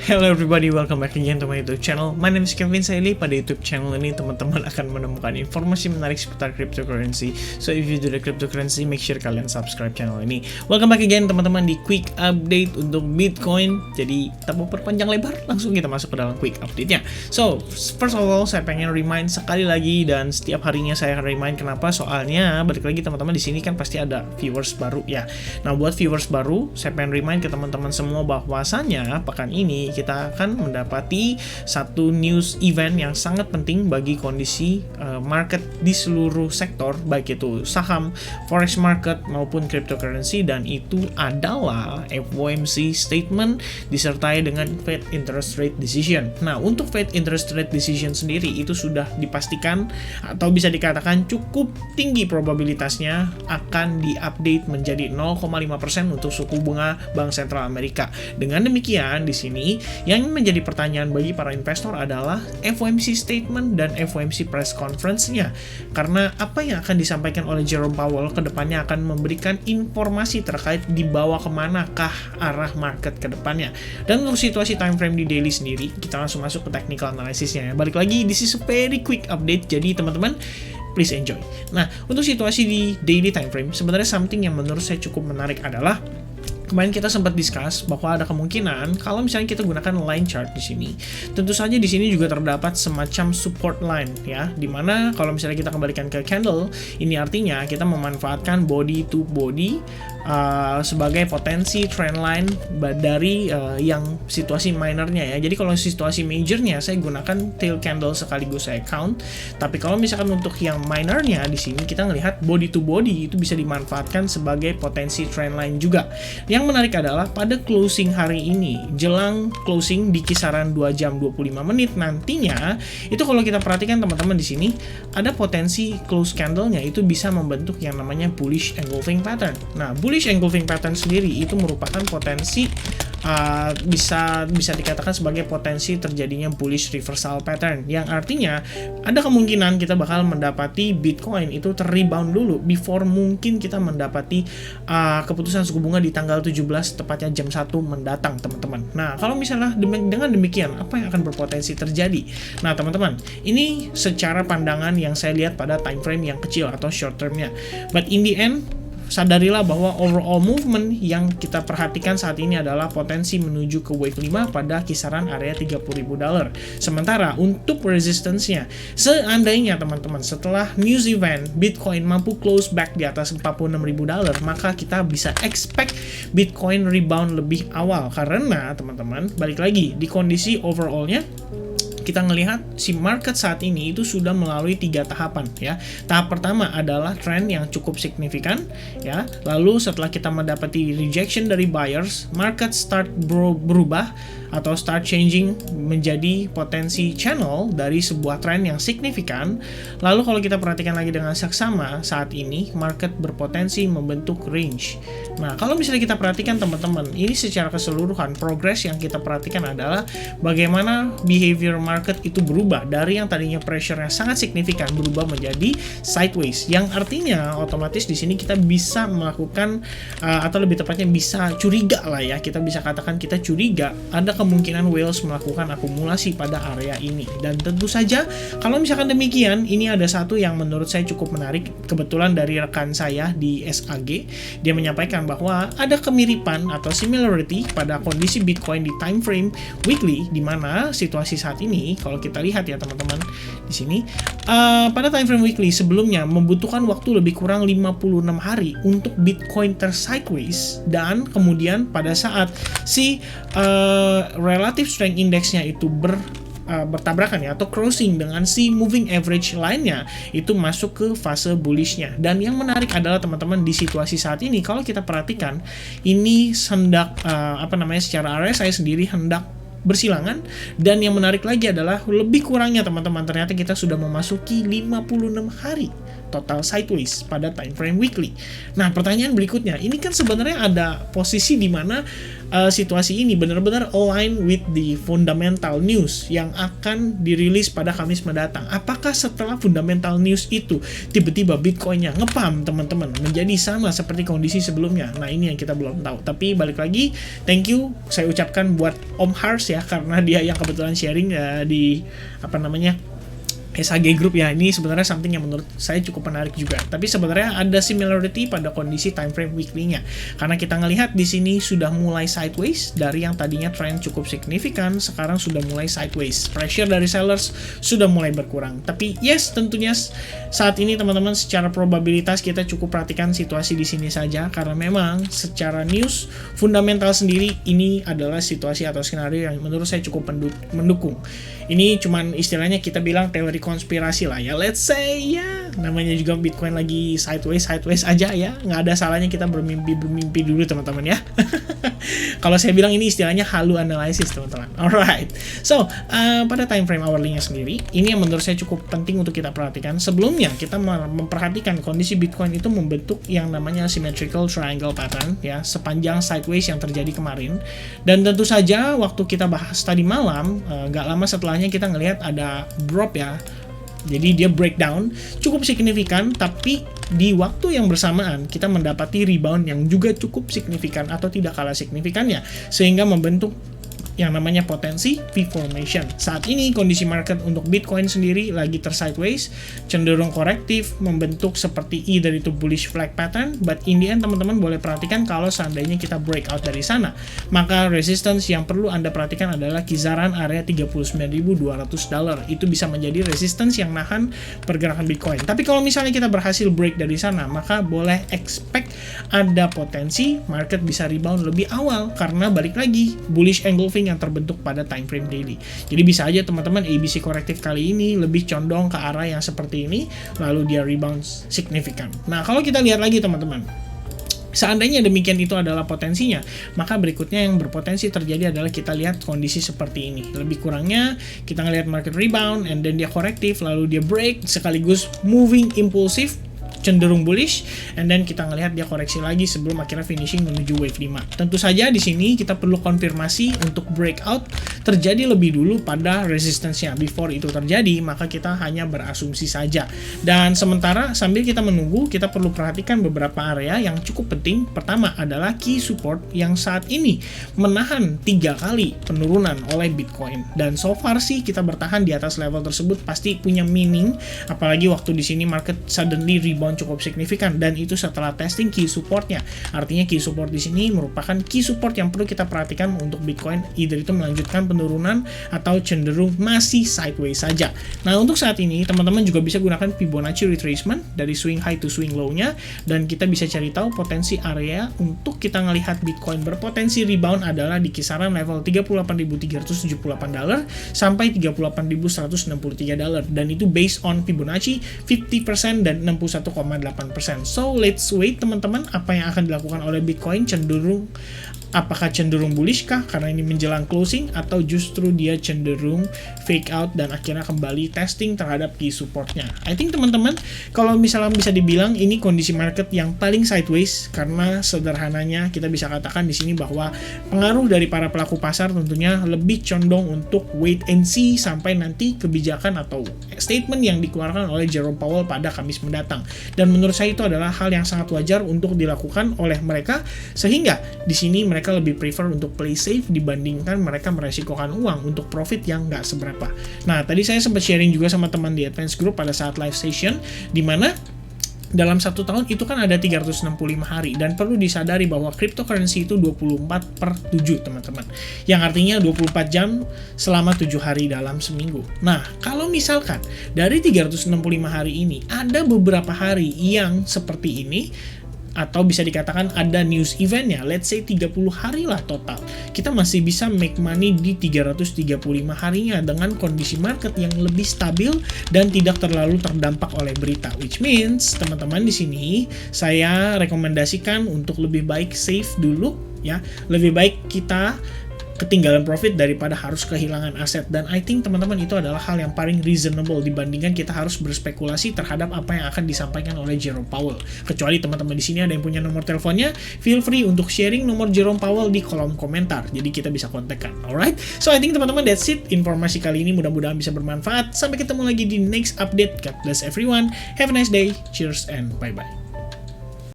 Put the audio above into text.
Hello everybody, welcome back again to my YouTube channel. My name is Kevin Saili. Pada YouTube channel ini teman-teman akan menemukan informasi menarik seputar cryptocurrency. So if you do the cryptocurrency, make sure kalian subscribe channel ini. Welcome back again teman-teman di quick update untuk Bitcoin. Jadi tanpa perpanjang lebar, langsung kita masuk ke dalam quick update-nya. So first of all, saya pengen remind sekali lagi, dan setiap harinya saya akan remind. Kenapa? Soalnya balik lagi teman-teman, di sini kan pasti ada viewers baru ya. Nah buat viewers baru, saya pengen remind ke teman-teman semua bahwasannya pekan ini kita akan mendapati satu news event yang sangat penting bagi kondisi market di seluruh sektor, baik itu saham, forex market maupun cryptocurrency, dan itu adalah FOMC statement disertai dengan Fed interest rate decision. Nah, untuk Fed interest rate decision sendiri itu sudah dipastikan atau bisa dikatakan cukup tinggi probabilitasnya akan diupdate menjadi 0,5% untuk suku bunga Bank Sentral Amerika. Dengan demikian, di sini yang menjadi pertanyaan bagi para investor adalah FOMC statement dan FOMC press conference-nya. Karena apa yang akan disampaikan oleh Jerome Powell ke depannya akan memberikan informasi terkait dibawa kemanakah arah market ke depannya. Dan untuk situasi time frame di daily sendiri, kita langsung masuk ke technical analysis-nya. Balik lagi, this is a very quick update, jadi teman-teman please enjoy. Nah, untuk situasi di daily time frame, sebenarnya something yang menurut saya cukup menarik adalah kemarin kita sempat discuss bahwa ada kemungkinan kalau misalnya kita gunakan line chart di sini, tentu saja di sini juga terdapat semacam support line ya, dimana kalau misalnya kita kembalikan ke candle, ini artinya kita memanfaatkan body to body sebagai potensi trend line dari yang situasi minornya ya. Jadi kalau situasi majornya saya gunakan tail candle sekaligus saya count, tapi kalau misalkan untuk yang minornya di sini kita melihat body to body itu bisa dimanfaatkan sebagai potensi trend line juga. Yang menarik adalah pada closing hari ini, jelang closing di kisaran 2 jam 25 menit nantinya, itu kalau kita perhatikan teman-teman di sini ada potensi close candle-nya itu bisa membentuk yang namanya bullish engulfing pattern. Nah, bullish engulfing pattern sendiri itu merupakan potensi bisa dikatakan sebagai potensi terjadinya bullish reversal pattern, yang artinya ada kemungkinan kita bakal mendapati Bitcoin itu terrebound dulu before mungkin kita mendapati keputusan suku bunga di tanggal 17 tepatnya jam 1 mendatang teman-teman. Nah, kalau misalnya dengan demikian apa yang akan berpotensi terjadi? Nah, teman-teman, ini secara pandangan yang saya lihat pada time frame yang kecil atau short termnya. But in the end, sadarilah bahwa overall movement yang kita perhatikan saat ini adalah potensi menuju ke wave 5 pada kisaran area $30.000. Sementara untuk resistance-nya, seandainya teman-teman setelah news event Bitcoin mampu close back di atas $46.000, maka kita bisa expect Bitcoin rebound lebih awal. Karena teman-teman, balik lagi di kondisi overall-nya, kita ngelihat si market saat ini itu sudah melalui 3 tahapan ya. Tahap pertama adalah trend yang cukup signifikan ya. Lalu setelah kita mendapati rejection dari buyers, market start berubah atau start changing menjadi potensi channel dari sebuah trend yang signifikan. Lalu kalau kita perhatikan lagi dengan seksama, saat ini market berpotensi membentuk range. Nah, kalau misalnya kita perhatikan teman-teman, ini secara keseluruhan progress yang kita perhatikan adalah bagaimana behavior market itu berubah dari yang tadinya pressure-nya sangat signifikan berubah menjadi sideways, yang artinya otomatis di sini kita bisa melakukan atau lebih tepatnya bisa curiga lah ya, kita bisa katakan kita curiga ada kemungkinan whales melakukan akumulasi pada area ini. Dan tentu saja kalau misalkan demikian, ini ada satu yang menurut saya cukup menarik, kebetulan dari rekan saya di SAG, dia menyampaikan bahwa ada kemiripan atau similarity pada kondisi Bitcoin di time frame weekly, di mana situasi saat ini kalau kita lihat ya teman-teman di sini pada time frame weekly sebelumnya membutuhkan waktu lebih kurang 56 hari untuk Bitcoin tersideways, dan kemudian pada saat si relative strength index-nya itu bertabrakan ya, atau crossing dengan si moving average line-nya, itu masuk ke fase bullish-nya. Dan yang menarik adalah teman-teman di situasi saat ini kalau kita perhatikan ini hendak secara RSI sendiri hendak bersilangan, dan yang menarik lagi adalah lebih kurangnya teman-teman ternyata kita sudah memasuki 56 hari total sideways pada time frame weekly. Nah, pertanyaan berikutnya, ini kan sebenarnya ada posisi di mana situasi ini benar-benar align with the fundamental news yang akan dirilis pada Kamis mendatang. Apakah setelah fundamental news itu tiba-tiba Bitcoin-nya ngepump teman-teman menjadi sama seperti kondisi sebelumnya? Nah, ini yang kita belum tahu. Tapi balik lagi, thank you saya ucapkan buat Om Hars ya, karena dia yang kebetulan sharing di SHG Group ya. Ini sebenarnya something yang menurut saya cukup menarik juga. Tapi sebenarnya ada similarity pada kondisi time frame weekly-nya. Karena kita ngelihat di sini sudah mulai sideways dari yang tadinya trend cukup signifikan, sekarang sudah mulai sideways. Pressure dari sellers sudah mulai berkurang. Tapi yes, tentunya saat ini teman-teman secara probabilitas kita cukup perhatikan situasi di sini saja, karena memang secara news fundamental sendiri ini adalah situasi atau skenario yang menurut saya cukup mendukung. Ini cuman istilahnya kita bilang teori konspirasi lah ya, let's say ya, namanya juga Bitcoin lagi sideways aja ya, nggak ada salahnya kita bermimpi dulu teman-teman ya. Kalau saya bilang ini istilahnya halu analisis teman-teman. Alright, so pada time frame hourly-nya sendiri, ini yang menurut saya cukup penting untuk kita perhatikan. Sebelumnya kita memperhatikan kondisi Bitcoin itu membentuk yang namanya symmetrical triangle pattern ya, sepanjang sideways yang terjadi kemarin. Dan tentu saja waktu kita bahas tadi malam, nggak lama setelahnya kita ngelihat ada drop ya. Jadi dia breakdown cukup signifikan, tapi di waktu yang bersamaan kita mendapati rebound yang juga cukup signifikan atau tidak kalah signifikannya, sehingga membentuk yang namanya potensi V-formation. Saat ini kondisi market untuk Bitcoin sendiri lagi tersideways, cenderung korektif, membentuk seperti either itu bullish flag pattern, but in the end teman-teman boleh perhatikan kalau seandainya kita breakout dari sana, maka resistance yang perlu Anda perhatikan adalah kisaran area $39.200. Itu bisa menjadi resistance yang nahan pergerakan Bitcoin. Tapi kalau misalnya kita berhasil break dari sana, maka boleh expect ada potensi market bisa rebound lebih awal, karena balik lagi bullish engulfing yang terbentuk pada time frame daily. Jadi bisa aja teman-teman ABC korektif kali ini lebih condong ke arah yang seperti ini, lalu dia rebound signifikan. Nah, kalau kita lihat lagi teman-teman, seandainya demikian itu adalah potensinya, maka berikutnya yang berpotensi terjadi adalah kita lihat kondisi seperti ini. Lebih kurangnya kita ngelihat market rebound and then dia korektif, lalu dia break sekaligus moving impulsif, cenderung bullish, and then kita ngelihat dia koreksi lagi sebelum akhirnya finishing menuju wave 5. Tentu saja di sini kita perlu konfirmasi untuk breakout terjadi lebih dulu pada resistance-nya. Before itu terjadi, maka kita hanya berasumsi saja. Dan sementara sambil kita menunggu, kita perlu perhatikan beberapa area yang cukup penting. Pertama adalah key support yang saat ini menahan 3 kali penurunan oleh Bitcoin. Dan so far sih kita bertahan di atas level tersebut pasti punya meaning, apalagi waktu di sini market suddenly rebound cukup signifikan, dan itu setelah testing key supportnya. Artinya key support di sini merupakan key support yang perlu kita perhatikan untuk Bitcoin, either itu melanjutkan penurunan atau cenderung masih sideways saja. Nah, untuk saat ini teman-teman juga bisa gunakan Fibonacci retracement dari swing high to swing low-nya, dan kita bisa cari tahu potensi area untuk kita ngelihat Bitcoin berpotensi rebound adalah di kisaran level $38.378 sampai $38.163, dan itu based on Fibonacci 50% dan 61,8%. So let's wait teman-teman, apa yang akan dilakukan oleh Bitcoin, apakah cenderung bullish kah karena ini menjelang closing, atau justru dia cenderung fake out dan akhirnya kembali testing terhadap key supportnya. I think teman-teman, kalau misalnya bisa dibilang ini kondisi market yang paling sideways, karena sederhananya kita bisa katakan di sini bahwa pengaruh dari para pelaku pasar tentunya lebih condong untuk wait and see sampai nanti kebijakan atau statement yang dikeluarkan oleh Jerome Powell pada Kamis mendatang. Dan menurut saya itu adalah hal yang sangat wajar untuk dilakukan oleh mereka, sehingga di sini mereka lebih prefer untuk play safe dibandingkan mereka meresikokan uang untuk profit yang nggak seberapa. Nah, tadi saya sempat sharing juga sama teman di Advance Group pada saat live session, di mana dalam 1 tahun itu kan ada 365 hari, dan perlu disadari bahwa cryptocurrency itu 24/7 teman-teman, yang artinya 24 jam selama 7 hari dalam seminggu. Nah, kalau misalkan dari 365 hari ini ada beberapa hari yang seperti ini, atau bisa dikatakan ada news eventnya, let's say 30 hari lah total, kita masih bisa make money di 335 harinya dengan kondisi market yang lebih stabil dan tidak terlalu terdampak oleh berita. Which means teman-teman di sini saya rekomendasikan untuk lebih baik safe dulu ya, lebih baik kita ketinggalan profit daripada harus kehilangan aset. Dan I think teman-teman itu adalah hal yang paling reasonable dibandingkan kita harus berspekulasi terhadap apa yang akan disampaikan oleh Jerome Powell. Kecuali teman-teman di sini ada yang punya nomor teleponnya, feel free untuk sharing nomor Jerome Powell di kolom komentar. Jadi kita bisa kontakkan. Alright? So I think teman-teman that's it. Informasi kali ini mudah-mudahan bisa bermanfaat. Sampai ketemu lagi di next update. God bless everyone. Have a nice day. Cheers and bye-bye.